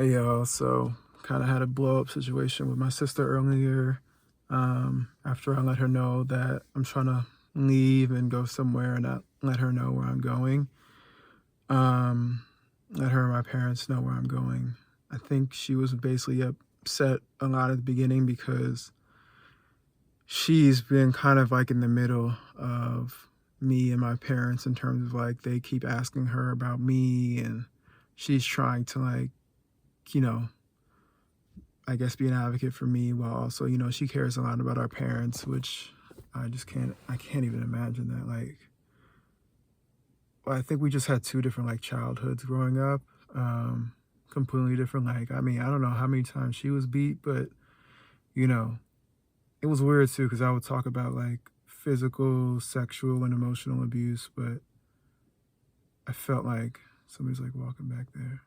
Hey y'all, so kind of had a blow up situation with my sister earlier. After I let her know that I'm trying to leave and go somewhere and not let her know where I'm going. Um, Let her and my parents know where I'm going. I think she was basically upset a lot at the beginning because she's been kind of like in the middle of me and my parents in terms of like they keep asking her about me and she's trying to like, you know, I guess be an advocate for me while also, she cares a lot about our parents, which I can't even imagine that. Like, well, I think we just had two different like childhoods growing up. Um, Completely different. Like, I mean, I don't know how many times she was beat, but you know, it was weird too because I would talk about like physical, sexual, and emotional abuse, but I felt like somebody's like walking back there,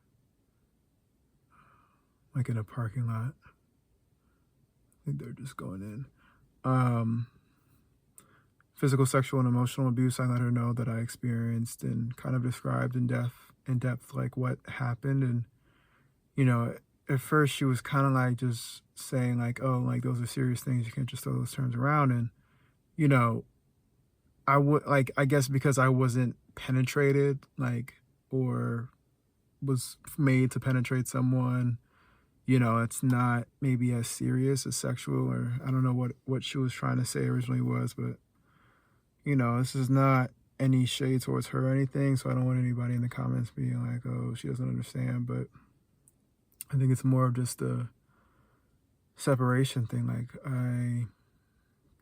like in a parking lot. I think they're just going in. Um, Physical, sexual, and emotional abuse. I let her know that I experienced and kind of described in depth like what happened. And you know, at first she was kind of like just saying like, "Oh, like those are serious things. You can't just throw those terms around." And you know, I would like I guess because I wasn't penetrated like or was made to penetrate someone. It's not maybe as serious as sexual or I don't know what she was trying to say originally was, but this is not any shade towards her or anything, so I don't want anybody in the comments being like, oh, she doesn't understand. But I think it's more of just a separation thing. Like, I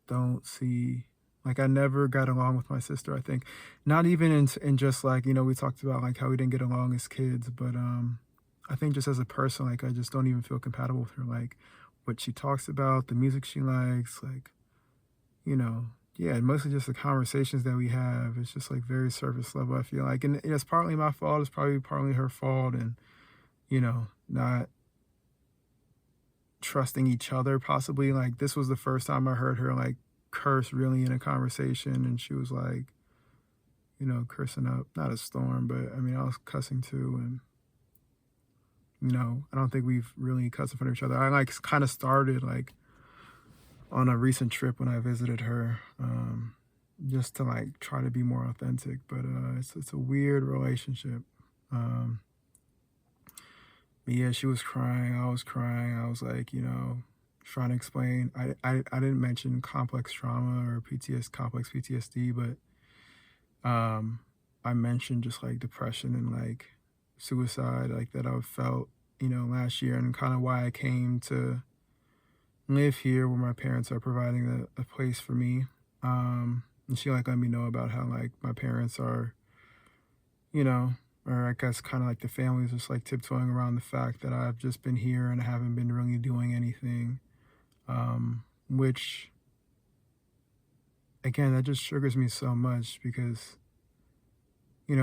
don't see, like, I never got along with my sister, I think. Not even in just like, we talked about like how we didn't get along as kids, but I think just as a person, like, I just don't even feel compatible with her. Like, what she talks about, the music she likes, like, you know, yeah, mostly just the conversations that we have. It's just like very surface level, I feel like. And it's partly my fault, it's probably partly her fault, and, not trusting each other, possibly. Like, this was the first time I heard her like curse really in a conversation, and she was like, cursing up, not a storm, but I mean, I was cussing too. And, I don't think we've really cussed in front of each other. I like kind of started like on a recent trip when I visited her, just to like try to be more authentic. But it's a weird relationship. Um, but yeah, she was crying. I was crying. I was like, trying to explain. I didn't mention complex trauma or complex PTSD, but I mentioned just like depression and like suicide, like that I felt, last year, and kind of why I came to live here where my parents are providing a place for me. And she like let me know about how like my parents are, you know, or I guess kind of like the family's just like tiptoeing around the fact that I've just been here and I haven't been really doing anything. Which again, that just triggers me so much because,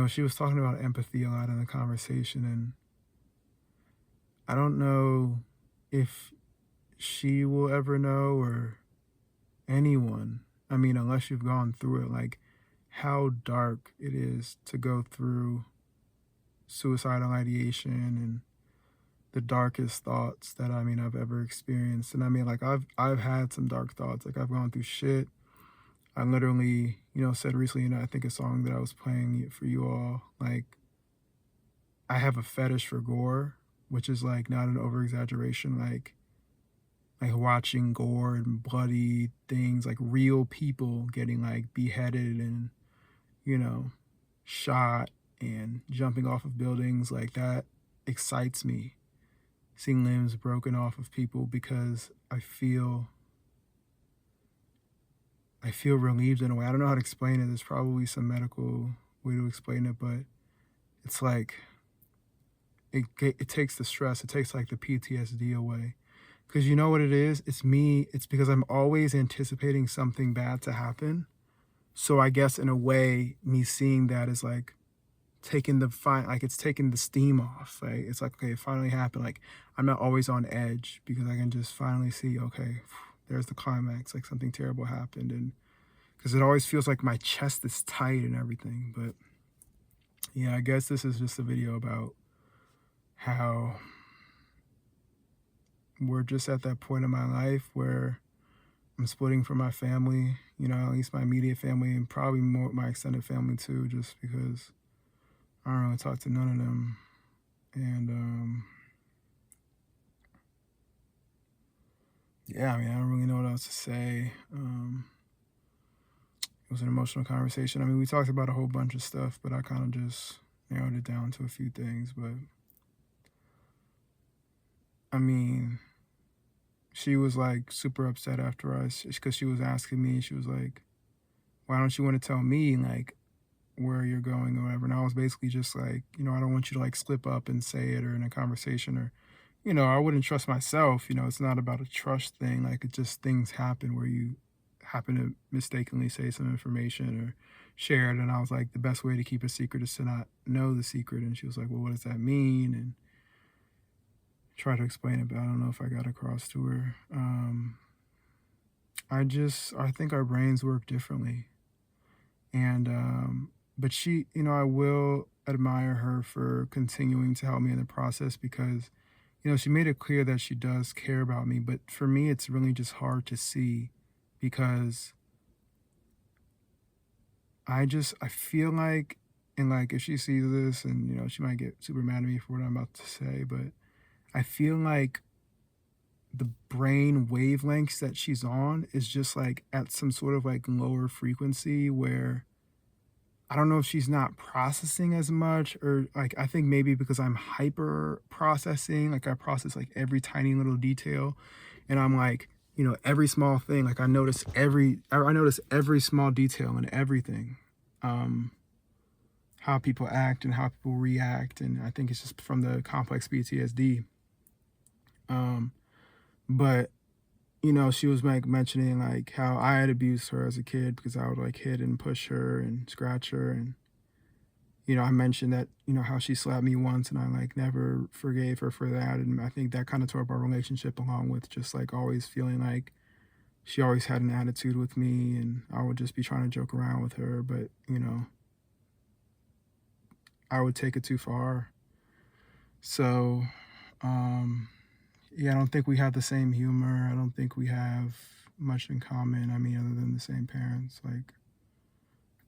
she was talking about empathy a lot in the conversation, and I don't know if she will ever know or anyone. I mean, unless you've gone through it, like how dark it is to go through suicidal ideation and the darkest thoughts that I mean I've ever experienced. And I mean, like I've had some dark thoughts. Like I've gone through shit. I literally, said recently, I think a song that I was playing for you all, like I have a fetish for gore, which is like not an over exaggeration, like watching gore and bloody things, like real people getting like beheaded and, you know, shot and jumping off of buildings, like that excites me. Seeing limbs broken off of people because I feel relieved in a way. I don't know how to explain it. There's probably some medical way to explain it, but it's like it takes the stress. It takes like the PTSD away. Because you know what it is? It's me. It's because I'm always anticipating something bad to happen. So I guess in a way, me seeing that is like it's taking the steam off. Like it's like, okay, it finally happened. Like I'm not always on edge because I can just finally see, okay, there's the climax. Like something terrible happened, and because it always feels like my chest is tight and everything. But yeah, I guess this is just a video about how we're just at that point in my life where I'm splitting from my family, you know, at least my immediate family and probably more my extended family too, just because I don't really talk to none of them. And yeah, I mean, I don't really know what else to say. It was an emotional conversation. I mean, we talked about a whole bunch of stuff, but I kind of just narrowed it down to a few things. But I mean, she was like super upset after us because she was asking me, she was like, why don't you want to tell me like where you're going or whatever? And I was basically just like, you know, I don't want you to like slip up and say it or in a conversation or, you know, I wouldn't trust myself. You know, it's not about a trust thing. Like it just things happen where you happen to mistakenly say some information or share it. And I was like, the best way to keep a secret is to not know the secret. And she was like, well, what does that mean? And try to explain it, but I don't know if I got across to her. I think our brains work differently. And, but she, you know, I will admire her for continuing to help me in the process because, you know, she made it clear that she does care about me. But for me, it's really just hard to see because I feel like, and like if she sees this and, you know, she might get super mad at me for what I'm about to say, but I feel like the brain wavelengths that she's on is just like at some sort of like lower frequency where I don't know if she's not processing as much or like I think maybe because I'm hyper processing, like I process like every tiny little detail and I'm like, you know, every small thing, like I notice every small detail in everything. Um how people act and how people react and I think it's just from the complex PTSD. Um but you know, she was like mentioning like how I had abused her as a kid because I would like hit and push her and scratch her. And, you know, I mentioned that, you know, how she slapped me once and I like never forgave her for that. And I think that kind of tore up our relationship along with just like always feeling like she always had an attitude with me and I would just be trying to joke around with her. But, you know, I would take it too far. So, um, yeah, I don't think we have the same humor. I don't think we have much in common. I mean, other than the same parents. Like,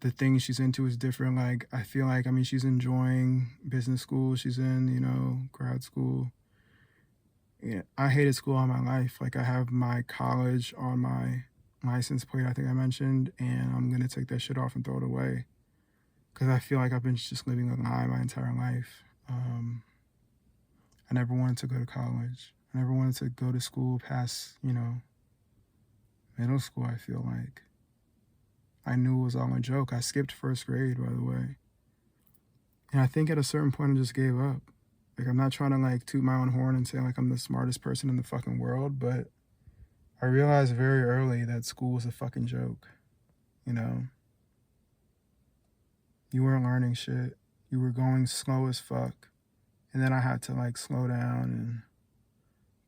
the things she's into is different. Like, I feel like, I mean, she's enjoying business school. She's in, you know, grad school. Yeah, I hated school all my life. Like, I have my college on my license plate, I think I mentioned, and I'm going to take that shit off and throw it away. Because I feel like I've been just living a lie my entire life. I never wanted to go to college. I never wanted to go to school past, you know, middle school, I feel like. I knew it was all a joke. I skipped first grade, by the way. And I think at a certain point I just gave up. Like I'm not trying to like toot my own horn and say like I'm the smartest person in the fucking world, but I realized very early that school was a fucking joke. You know? You weren't learning shit. You were going slow as fuck. And then I had to like slow down and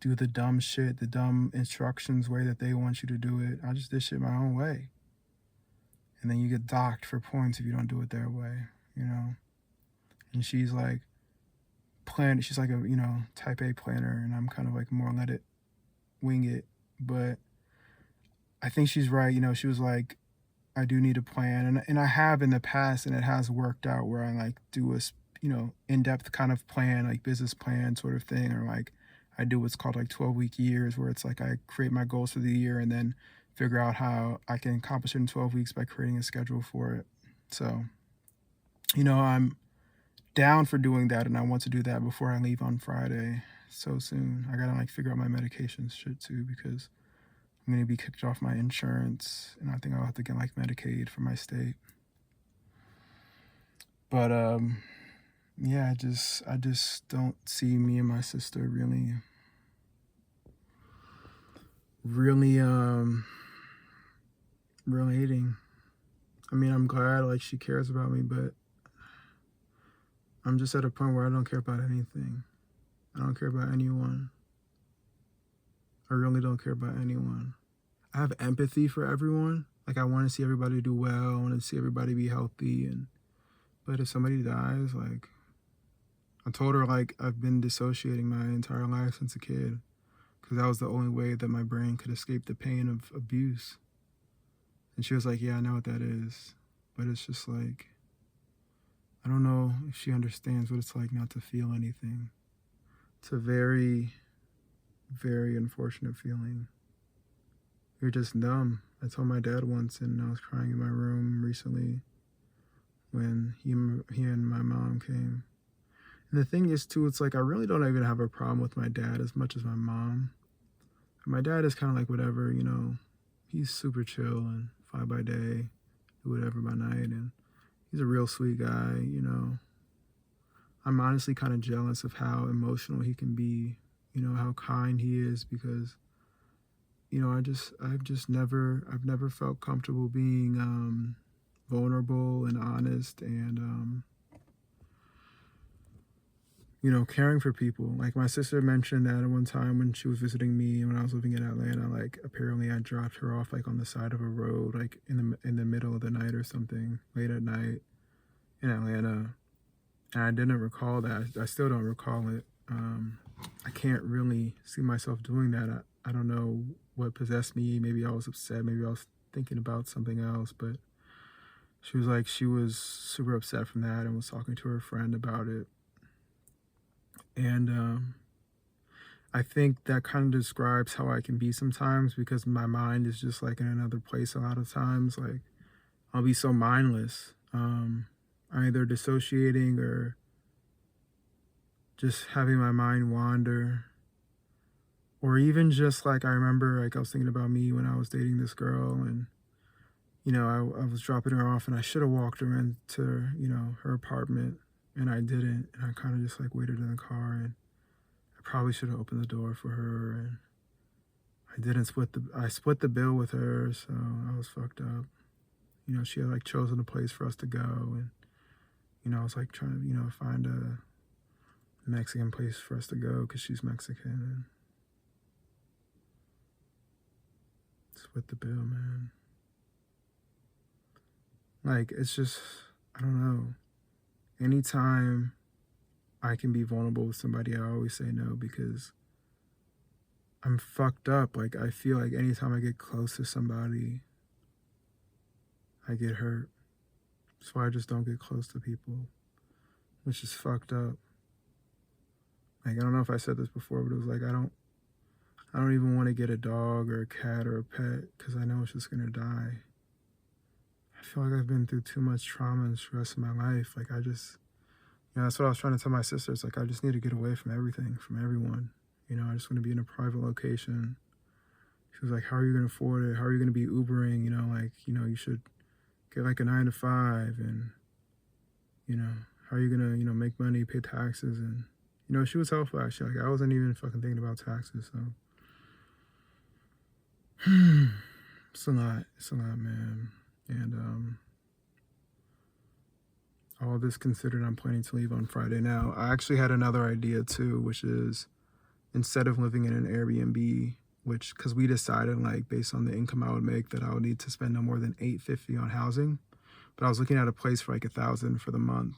do the dumb shit, the dumb instructions way that they want you to do it. I just did shit my own way. And then you get docked for points if you don't do it their way, you know? And she's like, she's like a, you know, type A planner, and I'm kind of like more let it wing it. But I think she's right. You know, she was like, I do need a plan. And I have in the past, and it has worked out where I like do a, you know, in-depth kind of plan, like business plan sort of thing, or like I do what's called like 12-week years where it's like I create my goals for the year and then figure out how I can accomplish it in 12 weeks by creating a schedule for it. So, you know, I'm down for doing that and I want to do that before I leave on Friday so soon. I gotta like figure out my medications shit too because I'm gonna be kicked off my insurance and I think I'll have to get like Medicaid for my state. But yeah, I just don't see me and my sister really relating. I mean, I'm glad like she cares about me, but I'm just at a point where I don't care about anything. I don't care about anyone. I really don't care about anyone. I have empathy for everyone. Like I want to see everybody do well. I want to see everybody be healthy. But if somebody dies, like I told her, like I've been dissociating my entire life since a kid because that was the only way that my brain could escape the pain of abuse. And she was like, yeah, I know what that is. But it's just like, I don't know if she understands what it's like not to feel anything. It's a very, very unfortunate feeling. You're just numb. I told my dad once, and I was crying in my room recently when he and my mom came. And the thing is, too, it's like I really don't even have a problem with my dad as much as my mom. My dad is kind of like whatever, you know, he's super chill and fly by day, do whatever by night, and he's a real sweet guy, you know. I'm honestly kind of jealous of how emotional he can be, you know, how kind he is, because, you know, I've never felt comfortable being vulnerable and honest and, you know, caring for people. Like my sister mentioned that at one time when she was visiting me when I was living in Atlanta, like apparently I dropped her off like on the side of a road, like in the middle of the night or something, late at night in Atlanta. And I didn't recall that. I still don't recall it. I can't really see myself doing that. I don't know what possessed me. Maybe I was upset. Maybe I was thinking about something else. But she was like, she was super upset from that and was talking to her friend about it. And I think that kind of describes how I can be sometimes, because my mind is just like in another place a lot of times. Like I'll be so mindless, either dissociating or just having my mind wander. Or even just like I remember, like I was thinking about me when I was dating this girl, and you know I was dropping her off, and I should have walked her into, you know, her apartment, and I didn't, and I kind of just like waited in the car, and I probably should have opened the door for her, and I split the bill with her, so I was fucked up. You know, she had like chosen a place for us to go, and you know I was like trying to, you know, find a Mexican place for us to go because she's Mexican, and split the bill, man. Like it's just, I don't know. Anytime I can be vulnerable with somebody, I always say no, because I'm fucked up. Like I feel like anytime I get close to somebody, I get hurt. So I just don't get close to people, which is fucked up. Like I don't know if I said this before, but it was like I don't even want to get a dog or a cat or a pet because I know it's just gonna die. I feel like I've been through too much trauma and stress in my life. Like I just, you know, that's what I was trying to tell my sister. It's like I just need to get away from everything, from everyone. You know, I just want to be in a private location. She was like, how are you going to afford it? How are you going to be Ubering? You know, like, you know, you should get like a 9 to 5, and, you know, how are you going to, you know, make money, pay taxes? And, you know, she was helpful actually. Like I wasn't even fucking thinking about taxes. So it's a lot, man. And all this considered, I'm planning to leave on Friday. Now, I actually had another idea too, which is instead of living in an Airbnb, which, because we decided like based on the income I would make that I would need to spend no more than $850 on housing, but I was looking at a place for like $1,000 for the month.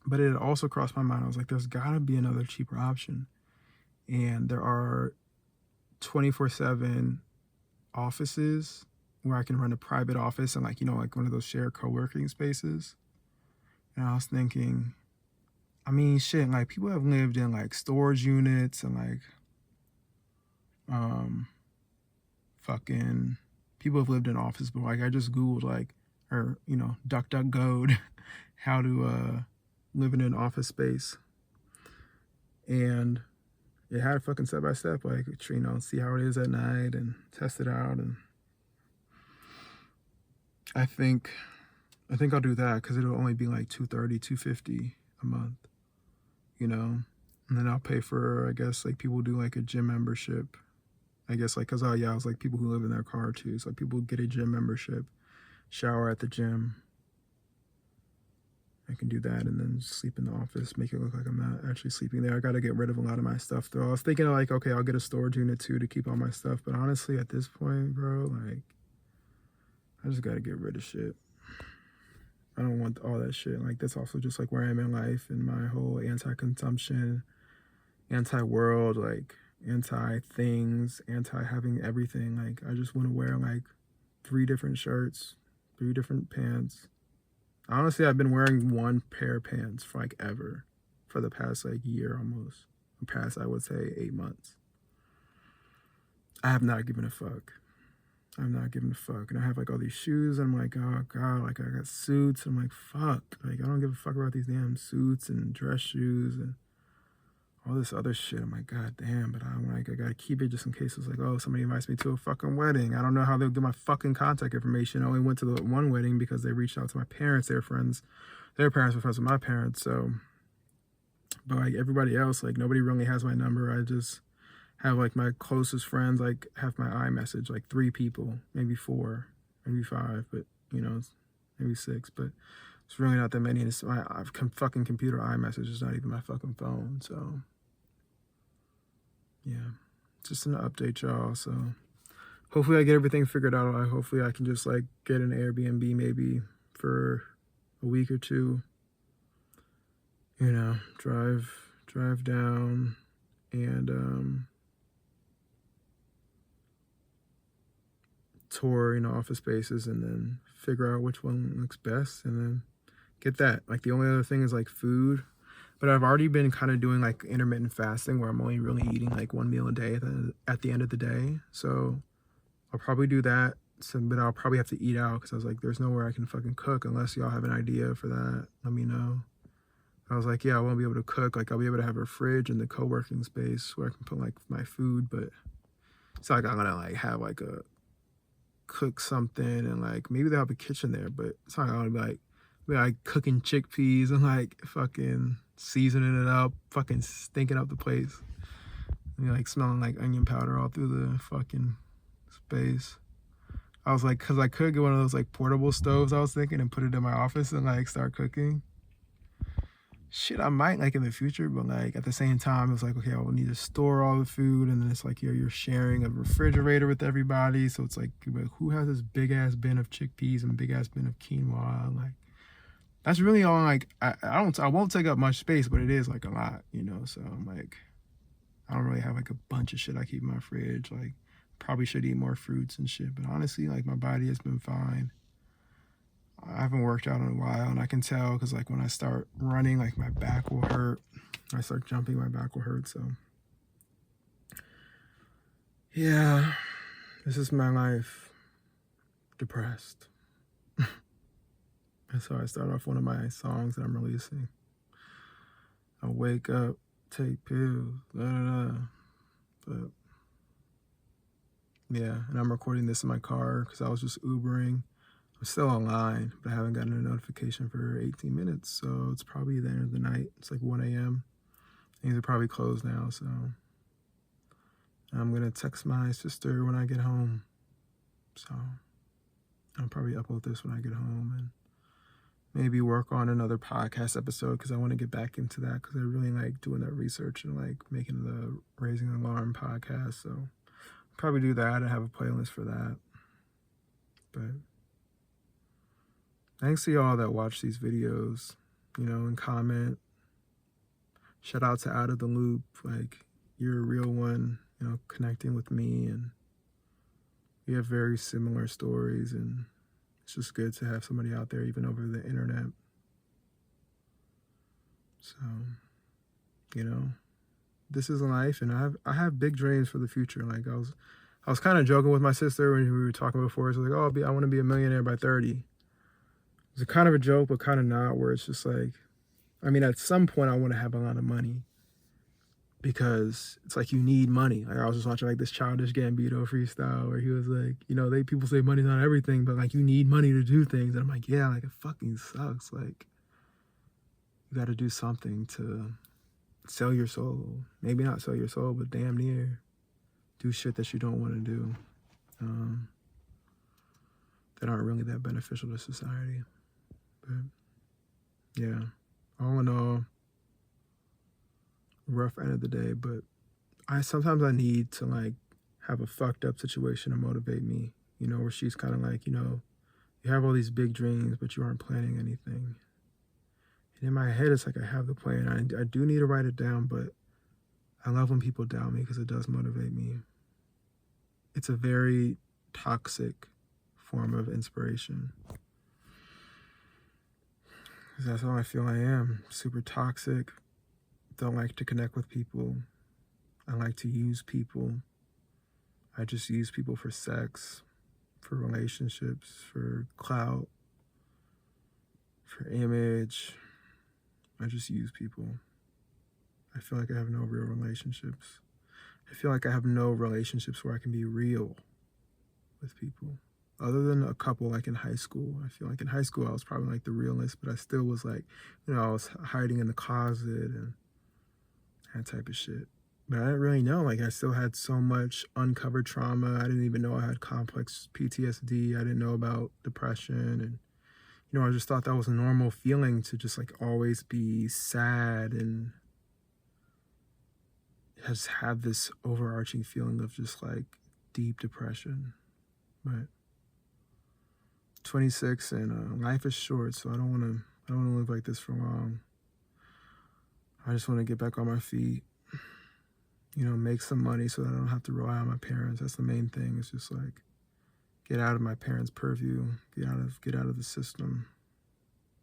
But it had also crossed my mind. I was like, there's gotta be another cheaper option, and there are 24/7 offices where I can run a private office and like, you know, like one of those shared co-working spaces. And I was thinking, I mean, shit, like people have lived in like storage units and like, fucking people have lived in offices, but like I just Googled like, or, you know, DuckDuckGo'd how to live in an office space. And it had fucking step by step, like, you know, see how it is at night and test it out. And I think I'll do that because it'll only be like $230, $250 a month, you know? And then I'll pay for, I guess, like people do like a gym membership. I guess like, cause yeah, I was like people who live in their car too. So like people get a gym membership, shower at the gym. I can do that and then sleep in the office, make it look like I'm not actually sleeping there. I got to get rid of a lot of my stuff though. I was thinking like, okay, I'll get a storage unit too to keep all my stuff. But honestly, at this point, bro, like I just got to get rid of shit. I don't want all that shit. Like that's also just like where I am in life and my whole anti-consumption, anti-world, like anti-things, anti-having everything. Like, I just want to wear like 3 different shirts, 3 different pants. Honestly, I've been wearing one pair of pants for like ever, for the past like year almost. The past, I would say, 8 months. I have not given a fuck. I'm not giving a fuck. And I have like all these shoes. And I'm like, oh God, like I got suits. I'm like, fuck. Like, I don't give a fuck about these damn suits and dress shoes and all this other shit. I'm like, God damn, but I'm like, I gotta keep it just in case it's like, oh, somebody invites me to a fucking wedding. I don't know how they'll get my fucking contact information. I only went to the one wedding because they reached out to my parents. They were friends. Their parents were friends with my parents. So, but like everybody else, like nobody really has my number. I just have like my closest friends, like have my iMessage, like 3 people, maybe 4, maybe 5, but maybe 6, but it's really not that many. And it's my fucking computer iMessage is not even my fucking phone. So yeah, just an update, y'all. So hopefully I get everything figured out. Hopefully I can just like get an Airbnb maybe for a week or 2. Drive down and tour, office spaces, and then figure out which one looks best, and then get that. Like the only other thing is like food, but I've already been kind of doing like intermittent fasting where I'm only really eating like 1 meal a day at the end of the day. So I'll probably do that. But I'll probably have to eat out because I was like, there's nowhere I can fucking cook unless y'all have an idea for that. Let me know. I was like, yeah, I won't be able to cook. Like I'll be able to have a fridge in the co-working space where I can put like my food, but it's not like I'm gonna like have like a cook something and like maybe they'll have a kitchen there, but it's not gonna be like cooking chickpeas and like fucking seasoning it up, fucking stinking up the place. And like smelling like onion powder all through the fucking space. I was like, cause I could get one of those like portable stoves I was thinking and put it in my office and like start cooking. Shit, I might like in the future, but like at the same time, it's like, okay, I will need to store all the food, and then it's like you're sharing a refrigerator with everybody, so it's like who has this big ass bin of chickpeas and big ass bin of quinoa? And like that's really all. Like I won't take up much space, but it is like a lot, So I'm like, I don't really have like a bunch of shit I keep in my fridge. Like probably should eat more fruits and shit, but honestly, like my body has been fine. I haven't worked out in a while, and I can tell because like when I start running, like my back will hurt. When I start jumping, my back will hurt. So yeah, this is my life. Depressed. That's how I start off one of my songs that I'm releasing. I wake up, take pills, da da da. But yeah, and I'm recording this in my car because I was just Ubering. I'm still online, but I haven't gotten a notification for 18 minutes, so it's probably the end of the night. It's like 1 a.m. Things are probably closed now, so I'm gonna text my sister when I get home. So I'll probably upload this when I get home and maybe work on another podcast episode because I want to get back into that because I really like doing that research and like making the Raising an Alarm podcast. So I'll probably do that and have a playlist for that. But thanks to y'all that watch these videos, and comment. Shout out to Out of the Loop. Like, you're a real one, connecting with me. And we have very similar stories. And it's just good to have somebody out there, even over the internet. So, this is life. And I have big dreams for the future. Like, I was kind of joking with my sister when we were talking before. So like, oh, I want to be a millionaire by 30. It's kind of a joke, but kind of not, where it's just like, at some point I want to have a lot of money because it's like you need money. Like I was just watching like this Childish Gambino freestyle where he was like, people say money's not everything, but like you need money to do things. And I'm like, yeah, like it fucking sucks. Like you got to do something to sell your soul. Maybe not sell your soul, but damn near do shit that you don't want to do that aren't really that beneficial to society. But yeah, all in all, rough end of the day, but sometimes I need to like have a fucked up situation to motivate me, where she's kind of like, you have all these big dreams, but you aren't planning anything. And in my head, it's like I have the plan. I do need to write it down, but I love when people doubt me because it does motivate me. It's a very toxic form of inspiration. 'Cause that's how I feel I am. Super toxic. Don't like to connect with people. I like to use people. I just use people for sex, for relationships, for clout, for image. I just use people. I feel like I have no real relationships. I feel like I have no relationships where I can be real with people. Other than a couple like in high school. I feel like in high school I was probably like the realness, but I still was like, I was hiding in the closet and that type of shit. But I didn't really know. Like I still had so much uncovered trauma. I didn't even know I had complex PTSD. I didn't know about depression. And, I just thought that was a normal feeling to just like always be sad and just have this overarching feeling of just like deep depression. But 26 and life is short, so I don't want to live like this for long. I just want to get back on my feet, make some money so that I don't have to rely on my parents. That's the main thing. It's just like get out of my parents' purview, get out of the system.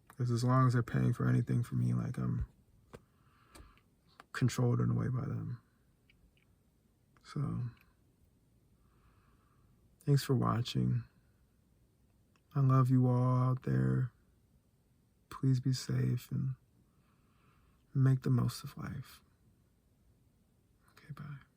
Because as long as they're paying for anything for me, like I'm controlled in a way by them. So thanks for watching. I love you all out there. Please be safe and make the most of life. Okay, bye.